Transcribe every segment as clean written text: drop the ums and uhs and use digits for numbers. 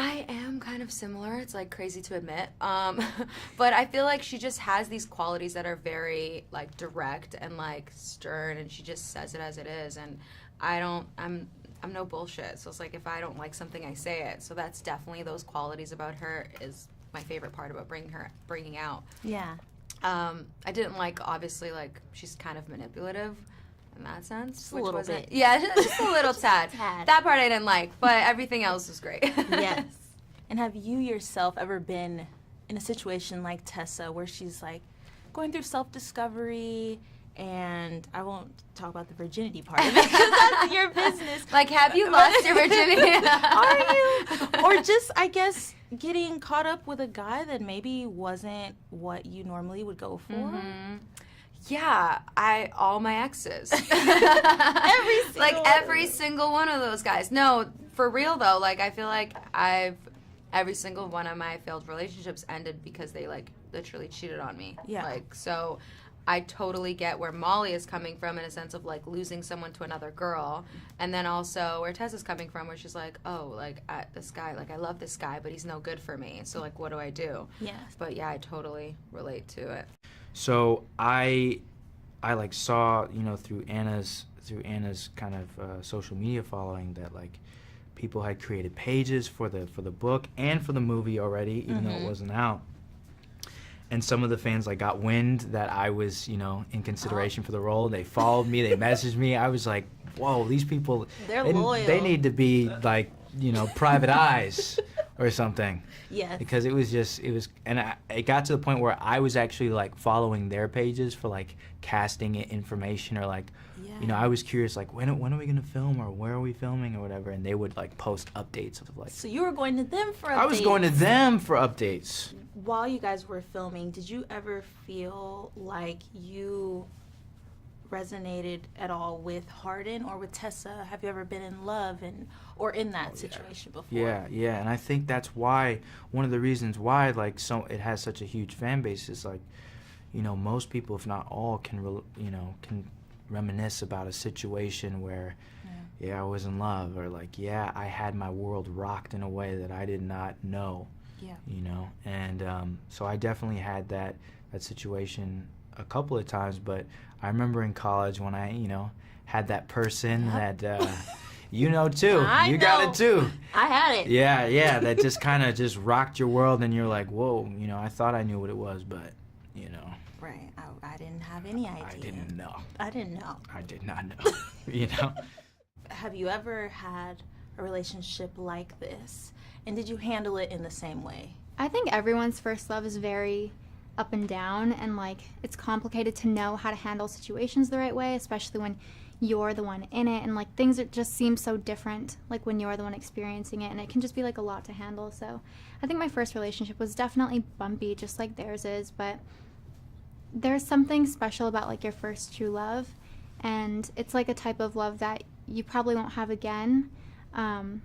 I am kind of similar. It's like crazy to admit. But I feel like she just has these qualities that are very like direct and like stern, and she just says it as it is. And I'm no bullshit. So it's like if I don't like something, I say it. So that's definitely those qualities about her is my favorite part about bringing out. Yeah. I didn't like, obviously, like she's kind of manipulative in that sense. Just a little bit. Yeah, just a little tad. Tad. That part I didn't like, but everything else was great. Yes. And have you yourself ever been in a situation like Tessa where she's like going through self-discovery, and I won't talk about the virginity part of it because that's your business. Like, have you lost your virginity? Are you? Or just, I guess, getting caught up with a guy that maybe wasn't what you normally would go for? Mm-hmm. Yeah, all my exes. Every single one of those guys. No, for real though, like I feel like every single one of my failed relationships ended because they like literally cheated on me. Yeah. Like, so I totally get where Molly is coming from in a sense of like losing someone to another girl, and then also where Tessa's coming from where she's like, oh, like this guy, like I love this guy, but he's no good for me. So like, what do I do? Yes. But yeah, I totally relate to it. So I like saw, you know, through Anna's kind of social media following that like people had created pages for the book and for the movie already, even though it wasn't out. And some of the fans like got wind that I was, you know, in consideration for the role. They followed me, they messaged me. I was like, whoa, these people, They're loyal. They need to be like, you know, private eyes or something. Yes. Because it was, and it got to the point where I was actually like following their pages for like casting information or like, you know, I was curious like when are we gonna film or where are we filming or whatever, and they would like post updates of like. So you were going to them for updates. I was going to them for updates. While you guys were filming, did you ever feel like you resonated at all with Hardin or with Tessa? Have you ever been in love or in that situation before? Yeah, and I think that's why one of the reasons why like it has such a huge fan base is like, you know, most people, if not all, can reminisce about a situation where I was in love, or like I had my world rocked in a way that I did not know. Yeah. You know, and so I definitely had that situation a couple of times, but I remember in college when I, you know, had that person that, you know, too. You got it too. I had it. Yeah, that just kind of just rocked your world, and you're like, whoa, you know, I thought I knew what it was, but, you know. Right. I didn't have any idea. I didn't know. I didn't know. I did not know, you know. Have you ever had a relationship like this? And did you handle it in the same way? I think everyone's first love is very up and down, and like it's complicated to know how to handle situations the right way, especially when you're the one in it, and like things just seem so different like when you're the one experiencing it, and it can just be like a lot to handle. So I think my first relationship was definitely bumpy, just like theirs is, but there's something special about like your first true love, and it's like a type of love that you probably won't have again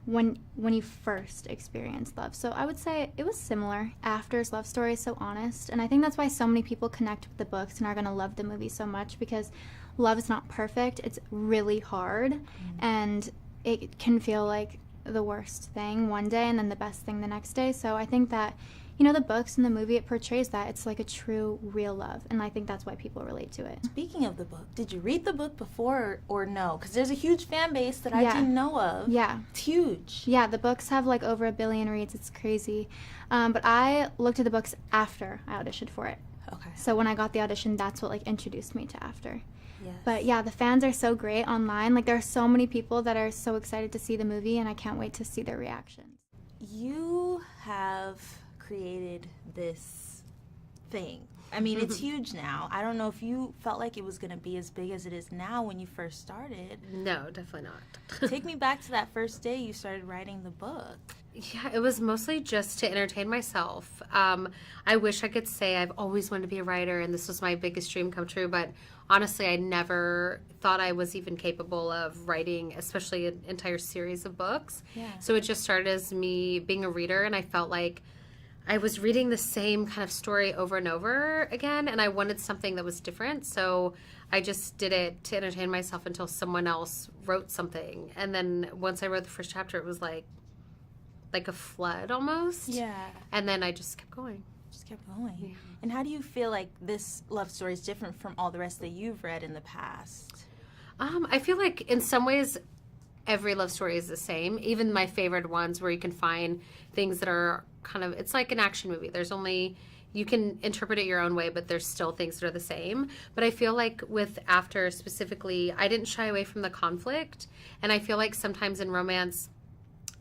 when you first experienced love. So I would say it was similar. After's love story is so honest, and I think that's why so many people connect with the books and are going to love the movie so much, because love is not perfect. It's really hard, and it can feel like the worst thing one day and then the best thing the next day. So I think that, you know, the books and the movie, it portrays that. It's like a true, real love, and I think that's why people relate to it. Speaking of the book, did you read the book before or no? Because there's a huge fan base that I didn't know of. Yeah. It's huge. Yeah, the books have like over 1 billion reads. It's crazy. But I looked at the books after I auditioned for it. Okay. So when I got the audition, that's what like introduced me to After. Yes. But yeah, the fans are so great online. Like there are so many people that are so excited to see the movie, and I can't wait to see their reactions. You have created this thing. I mean, it's huge now. I don't know if you felt like it was going to be as big as it is now when you first started. No, definitely not. Take me back to that first day you started writing the book. Yeah, it was mostly just to entertain myself. I wish I could say I've always wanted to be a writer and this was my biggest dream come true, but honestly, I never thought I was even capable of writing, especially an entire series of books. Yeah. So it just started as me being a reader, and I felt like I was reading the same kind of story over and over again, and I wanted something that was different. So I just did it to entertain myself until someone else wrote something. And then once I wrote the first chapter, it was like, like a flood almost. Yeah. And then I just kept going. Just kept going. Yeah. And how do you feel like this love story is different from all the rest that you've read in the past? I feel like in some ways every love story is the same. Even my favorite ones where you can find things that are kind of, it's like an action movie. There's only, you can interpret it your own way, but there's still things that are the same. But I feel like with After specifically, I didn't shy away from the conflict. And I feel like sometimes in romance,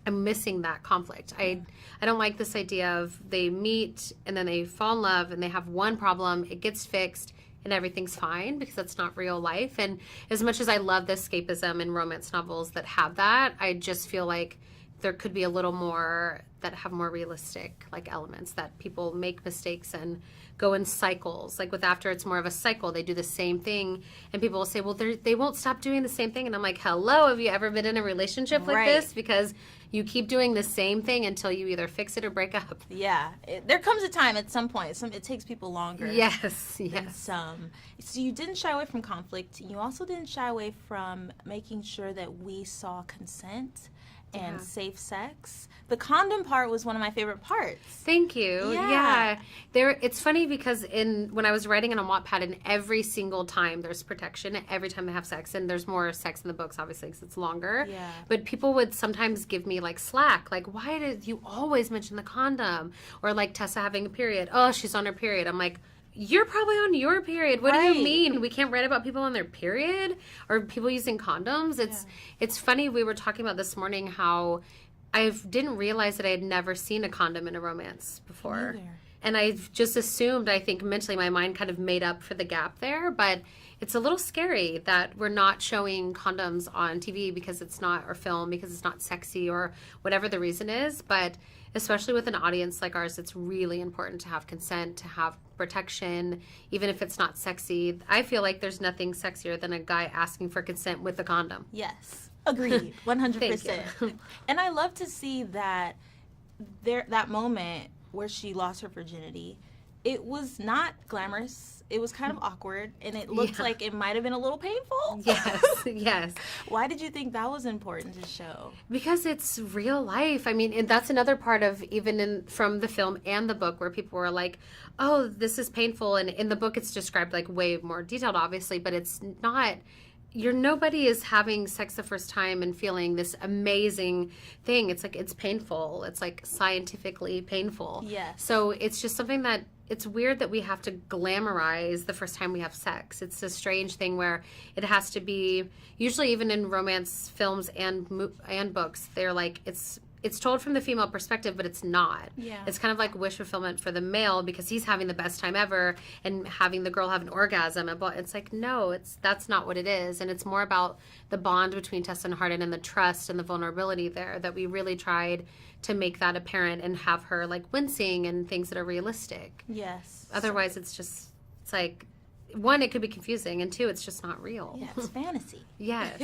I'm missing that conflict. I don't like this idea of they meet and then they fall in love and they have one problem, it gets fixed, and everything's fine, because that's not real life. And as much as I love the escapism in romance novels that have that, I just feel like there could be a little more that have more realistic like elements, that people make mistakes and go in cycles. Like with After, it's more of a cycle. They do the same thing and people will say, well, they won't stop doing the same thing. And I'm like, hello, have you ever been in a relationship like this? Because you keep doing the same thing until you either fix it or break up. Yeah. There comes a time at some point. It takes people longer. Yes, than yes. some. So you didn't shy away from conflict. You also didn't shy away from making sure that we saw consent and safe sex. The condom part was one of my favorite parts. Thank you. Yeah. It's funny because when I was writing it on Wattpad, and every single time there's protection, every time they have sex, and there's more sex in the books, obviously, because it's longer. Yeah. But people would sometimes give me like slack, like, why did you always mention the condom? Or like Tessa having a period. Oh, she's on her period. I'm like, you're probably on your period. What do you mean? We can't write about people on their period or people using condoms? It's funny. We were talking about this morning how I didn't realize that I had never seen a condom in a romance before. And I've just assumed, I think mentally my mind kind of made up for the gap there. But it's a little scary that we're not showing condoms on TV because it's not, or film because it's not sexy or whatever the reason is. But especially with an audience like ours, it's really important to have consent, to have protection, even if it's not sexy. I feel like there's nothing sexier than a guy asking for consent with a condom. Yes. Agreed. 100%. Thank you. And I love to see that that moment where she lost her virginity, it was not glamorous. It was kind of awkward, and it looked like it might have been a little painful. Yes, yes. Why did you think that was important to show? Because it's real life. I mean, and that's another part of even from the film and the book where people were like, oh, this is painful. And in the book, it's described like way more detailed, obviously, but it's not. Nobody is having sex the first time and feeling this amazing thing. It's like, it's painful. It's like scientifically painful. Yes. So it's just something that, it's weird that we have to glamorize the first time we have sex. It's a strange thing where it has to be, usually even in romance films and books, they're like, it's told from the female perspective, but it's not. Yeah. It's kind of like wish fulfillment for the male because he's having the best time ever and having the girl have an orgasm. It's like, no, that's not what it is. And it's more about the bond between Tessa and Hardin and the trust and the vulnerability there that we really tried to make that apparent and have her like wincing and things that are realistic. Yes. Otherwise, it's like, one, it could be confusing, and two, it's just not real. Yeah, it's fantasy. Yes.